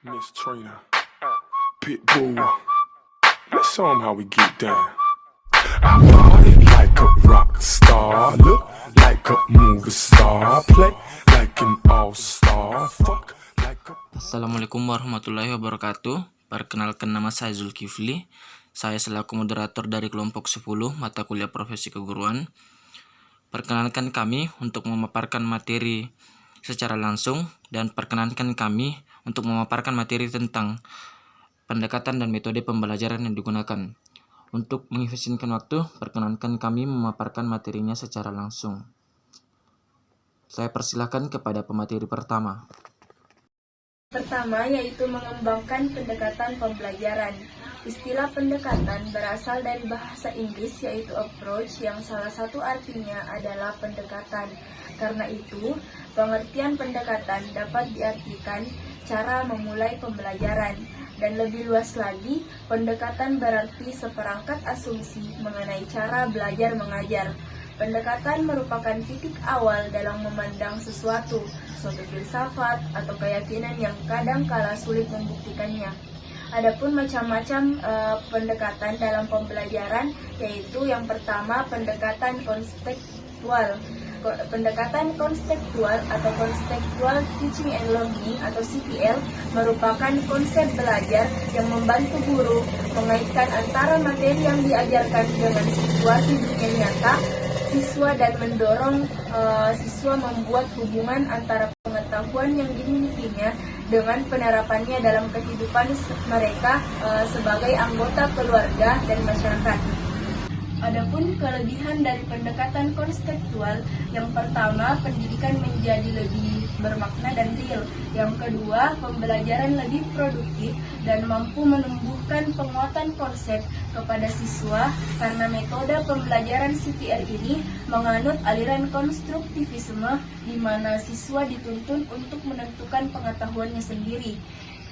Miss Trina, Pitbull. Let's show 'em how we get down. I party like a rock star, look like a movie star, play like an all-star, fuck like a... Assalamualaikum warahmatullahi wabarakatuh. Perkenalkan, nama saya Zulkifli. Saya selaku moderator dari kelompok 10 mata kuliah profesi keguruan. Perkenalkan kami untuk memaparkan materi secara langsung dan perkenalkan kami untuk memaparkan materi tentang pendekatan dan metode pembelajaran yang digunakan. Untuk mengefisienkan waktu, perkenankan kami memaparkan materinya secara langsung. Saya persilahkan kepada pemateri pertama. Pertama yaitu mengembangkan pendekatan pembelajaran. Istilah pendekatan berasal dari bahasa Inggris yaitu approach, yang salah satu artinya adalah pendekatan. Karena itu, pengertian pendekatan dapat diartikan cara memulai pembelajaran. Dan lebih luas lagi, pendekatan berarti seperangkat asumsi mengenai cara belajar mengajar. Pendekatan merupakan titik awal dalam memandang suatu filsafat atau keyakinan yang kadang kala sulit membuktikannya. Adapun macam-macam pendekatan dalam pembelajaran, yaitu yang pertama pendekatan konstekstual. Pendekatan konstekstual atau Contextual Teaching and Learning atau CTL merupakan konsep belajar yang membantu guru mengaitkan antara materi yang diajarkan dengan situasi dunia nyata siswa dan mendorong siswa membuat hubungan antara pengetahuan yang dimilikinya dengan penerapannya dalam kehidupan mereka sebagai anggota keluarga dan masyarakat. Adapun kelebihan dari pendekatan konstekstual, yang pertama, pendidikan menjadi lebih bermakna dan real. Yang kedua, pembelajaran lebih produktif dan mampu menumbuhkan penguatan konsep kepada siswa karena metode pembelajaran CPR ini menganut aliran konstruktivisme di mana siswa dituntun untuk menentukan pengetahuannya sendiri.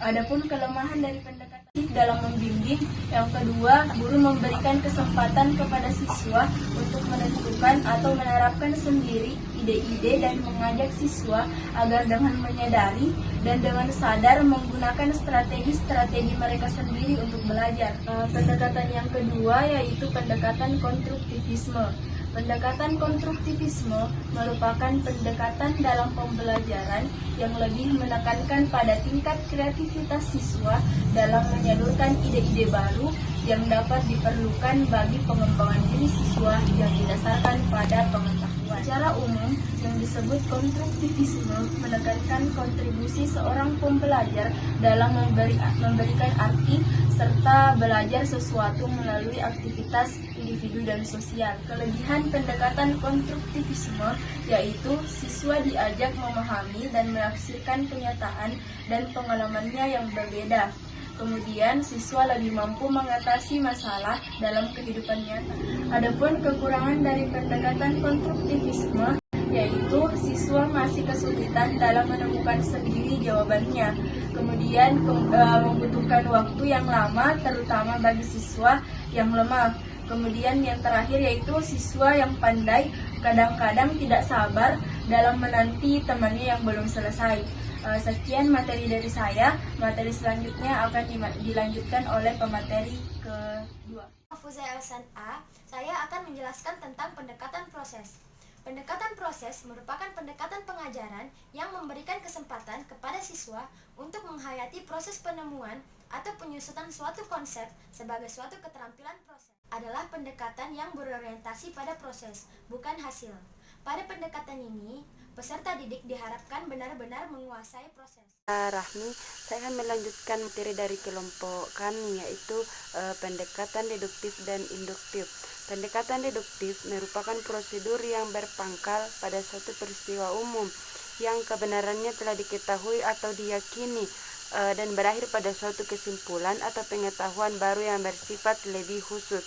Adapun kelemahan dari pendekatan dalam membimbing, yang kedua, guru memberikan kesempatan kepada siswa untuk menentukan atau menerapkan sendiri ide-ide dan mengajak siswa agar dengan menyadari dan dengan sadar menggunakan strategi-strategi mereka sendiri untuk belajar. Pendekatan yang kedua yaitu pendekatan konstruktivisme. Pendekatan konstruktivisme merupakan pendekatan dalam pembelajaran yang lebih menekankan pada tingkat kreativitas siswa dalam menyalurkan ide-ide baru yang dapat diperlukan bagi pengembangan diri siswa yang didasarkan pada pengetahuan. Secara umum, yang disebut konstruktivisme menekankan kontribusi seorang pembelajar dalam memberikan arti serta belajar sesuatu melalui aktivitas individu dan sosial. Kelebihan pendekatan konstruktivisme yaitu siswa diajak memahami dan menafsirkan kenyataan dan pengalamannya yang berbeda. Kemudian siswa lebih mampu mengatasi masalah dalam kehidupan nyata. Adapun kekurangan dari pendekatan konstruktivisme yaitu siswa masih kesulitan dalam menemukan sendiri jawabannya. Kemudian membutuhkan waktu yang lama terutama bagi siswa yang lemah. Kemudian yang terakhir yaitu siswa yang pandai kadang-kadang tidak sabar dalam menanti temannya yang belum selesai. Sekian materi dari saya. Materi selanjutnya akan dilanjutkan oleh pemateri kedua. Fuzai Elsan A. Saya akan menjelaskan tentang pendekatan proses. Pendekatan proses merupakan pendekatan pengajaran yang memberikan kesempatan kepada siswa untuk menghayati proses penemuan atau penyusutan suatu konsep sebagai suatu keterampilan proses. Adalah pendekatan yang berorientasi pada proses, bukan hasil. Pada pendekatan ini, peserta didik diharapkan benar-benar menguasai proses. Rahmi, saya akan melanjutkan materi dari kelompok kami, yaitu pendekatan deduktif dan induktif. Pendekatan deduktif merupakan prosedur yang berpangkal pada suatu peristiwa umum yang kebenarannya telah diketahui atau diyakini dan berakhir pada suatu kesimpulan atau pengetahuan baru yang bersifat lebih khusus.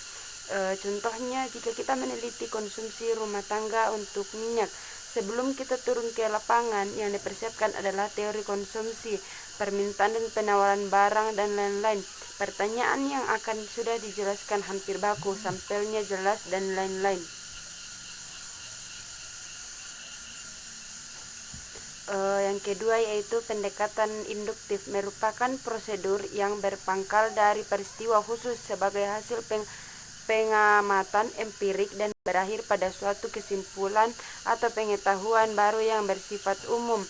Contohnya, jika kita meneliti konsumsi rumah tangga untuk minyak, sebelum kita turun ke lapangan, yang dipersiapkan adalah teori konsumsi, permintaan dan penawaran barang, dan lain-lain. Pertanyaan yang akan sudah dijelaskan hampir baku, sampelnya jelas, dan lain-lain. Yang kedua yaitu pendekatan induktif, merupakan prosedur yang berpangkal dari peristiwa khusus sebagai hasil pengamatan empirik dan berakhir pada suatu kesimpulan atau pengetahuan baru yang bersifat umum.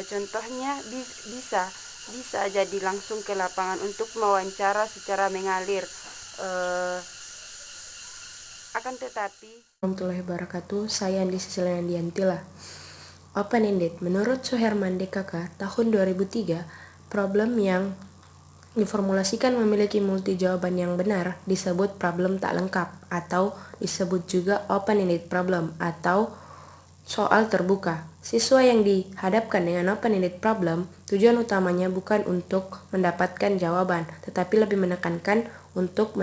Contohnya bisa jadi langsung ke lapangan untuk mewawancara secara mengalir. Akan tetapi Warahmatullahi wabarakatuh, saya Andi Sisilia Diantila. Open-ended, menurut Suherman DKK tahun 2003, problem yang diformulasikan memiliki multi jawaban yang benar disebut problem tak lengkap, atau disebut juga open-ended problem atau soal terbuka. Siswa yang dihadapkan dengan open-ended problem, tujuan utamanya bukan untuk mendapatkan jawaban, tetapi lebih menekankan untuk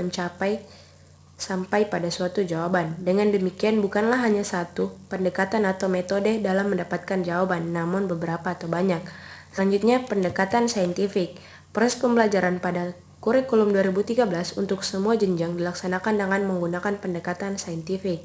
sampai pada suatu jawaban. Dengan demikian, bukanlah hanya satu pendekatan atau metode dalam mendapatkan jawaban, namun beberapa atau banyak. Selanjutnya, pendekatan saintifik. Proses pembelajaran pada kurikulum 2013 untuk semua jenjang dilaksanakan dengan menggunakan pendekatan saintifik.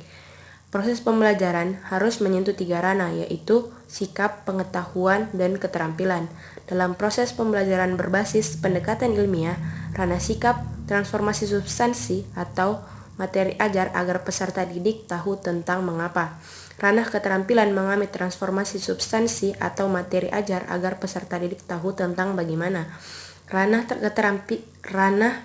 Proses pembelajaran harus menyentuh 3 ranah, yaitu sikap, pengetahuan, dan keterampilan. Dalam proses pembelajaran berbasis pendekatan ilmiah, ranah sikap, transformasi substansi atau materi ajar agar peserta didik tahu tentang mengapa. Ranah keterampilan mengambil transformasi substansi atau materi ajar agar peserta didik tahu tentang bagaimana. Ranah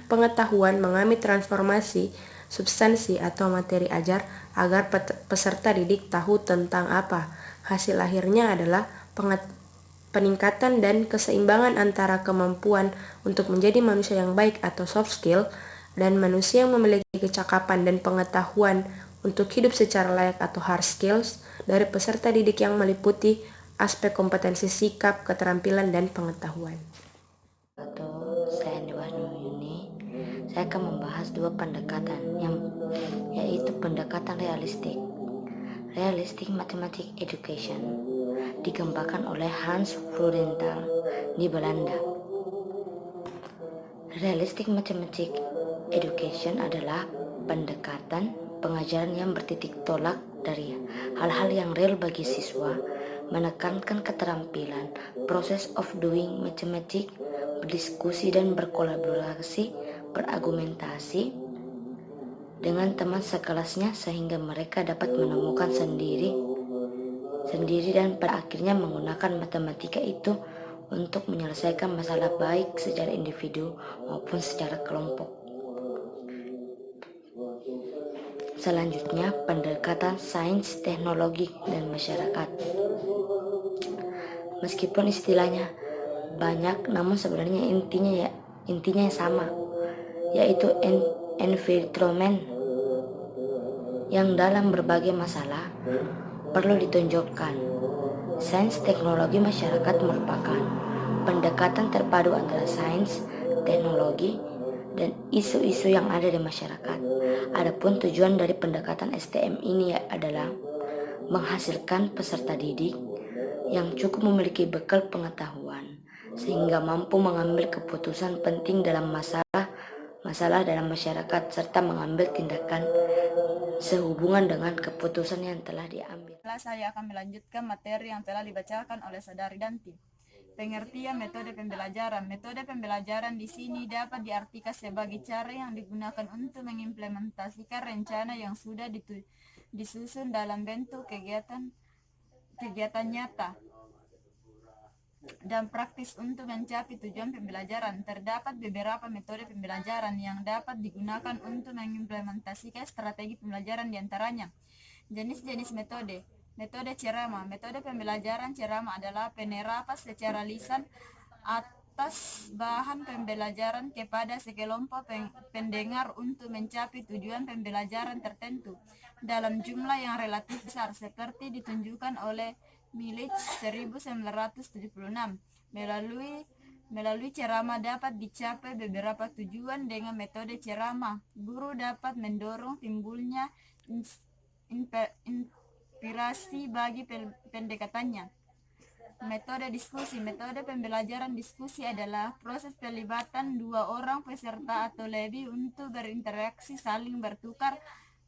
pengetahuan mengambil transformasi substansi atau materi ajar agar peserta didik tahu tentang apa. Hasil akhirnya adalah peningkatan dan keseimbangan antara kemampuan untuk menjadi manusia yang baik atau soft skill dan manusia yang memiliki kecakapan dan pengetahuan untuk hidup secara layak atau hard skills dari peserta didik yang meliputi aspek kompetensi sikap, keterampilan, dan pengetahuan. Saya Dewas Nuyuni. Saya akan membahas 2 pendekatan yaitu pendekatan realistik. Realistic Mathematics Education dikembangkan oleh Hans Freudenthal di Belanda. Realistic Mathematics Education adalah pendekatan pengajaran yang bertitik tolak dari hal-hal yang real bagi siswa, menekankan keterampilan, proses of doing mathematics, berdiskusi dan berkolaborasi, berargumentasi dengan teman sekelasnya sehingga mereka dapat menemukan sendiri dan pada akhirnya menggunakan matematika itu untuk menyelesaikan masalah baik secara individu maupun secara kelompok. Selanjutnya, pendekatan sains, teknologi, dan masyarakat. Meskipun istilahnya banyak, namun sebenarnya intinya sama, yaitu environment yang dalam berbagai masalah perlu ditonjolkan. Sains, teknologi, masyarakat merupakan pendekatan terpadu antara sains, teknologi, dan isu-isu yang ada di masyarakat. Adapun tujuan dari pendekatan STM ini adalah menghasilkan peserta didik yang cukup memiliki bekal pengetahuan sehingga mampu mengambil keputusan penting dalam masalah dalam masyarakat serta mengambil tindakan sehubungan dengan keputusan yang telah diambil. Saya akan melanjutkan materi yang telah dibacakan oleh Saudari Danti. Pengertian metode pembelajaran. Metode pembelajaran di sini dapat diartikan sebagai cara yang digunakan untuk mengimplementasikan rencana yang sudah disusun dalam bentuk kegiatan nyata dan praktis untuk mencapai tujuan pembelajaran. Terdapat beberapa metode pembelajaran yang dapat digunakan untuk mengimplementasikan strategi pembelajaran, diantaranya jenis-jenis metode. Metode ceramah. Metode pembelajaran ceramah adalah penerapan secara lisan atas bahan pembelajaran kepada sekelompok pendengar untuk mencapai tujuan pembelajaran tertentu dalam jumlah yang relatif besar, seperti ditunjukkan oleh Milich 1976. Melalui ceramah dapat dicapai beberapa tujuan. Dengan metode ceramah, guru dapat mendorong timbulnya inspirasi bagi pendekatannya. Metode diskusi. Metode pembelajaran diskusi adalah proses pelibatan 2 orang peserta atau lebih untuk berinteraksi, saling bertukar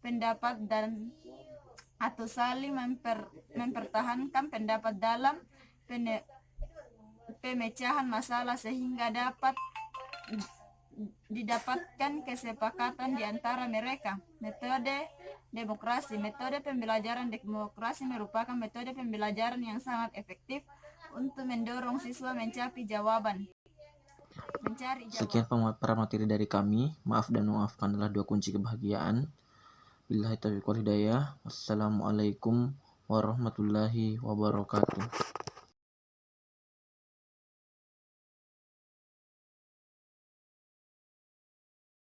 pendapat atau saling mempertahankan pendapat dalam pemecahan masalah sehingga dapat didapatkan kesepakatan di antara mereka. Metode demokrasi. Metode pembelajaran demokrasi merupakan metode pembelajaran yang sangat efektif untuk mendorong siswa mencari jawaban. Sekian pemaparan materi dari kami. Maaf dan memaafkan adalah dua kunci kebahagiaan. Billahi taufiq wal hidayah. Wassalamualaikum warahmatullahi wabarakatuh.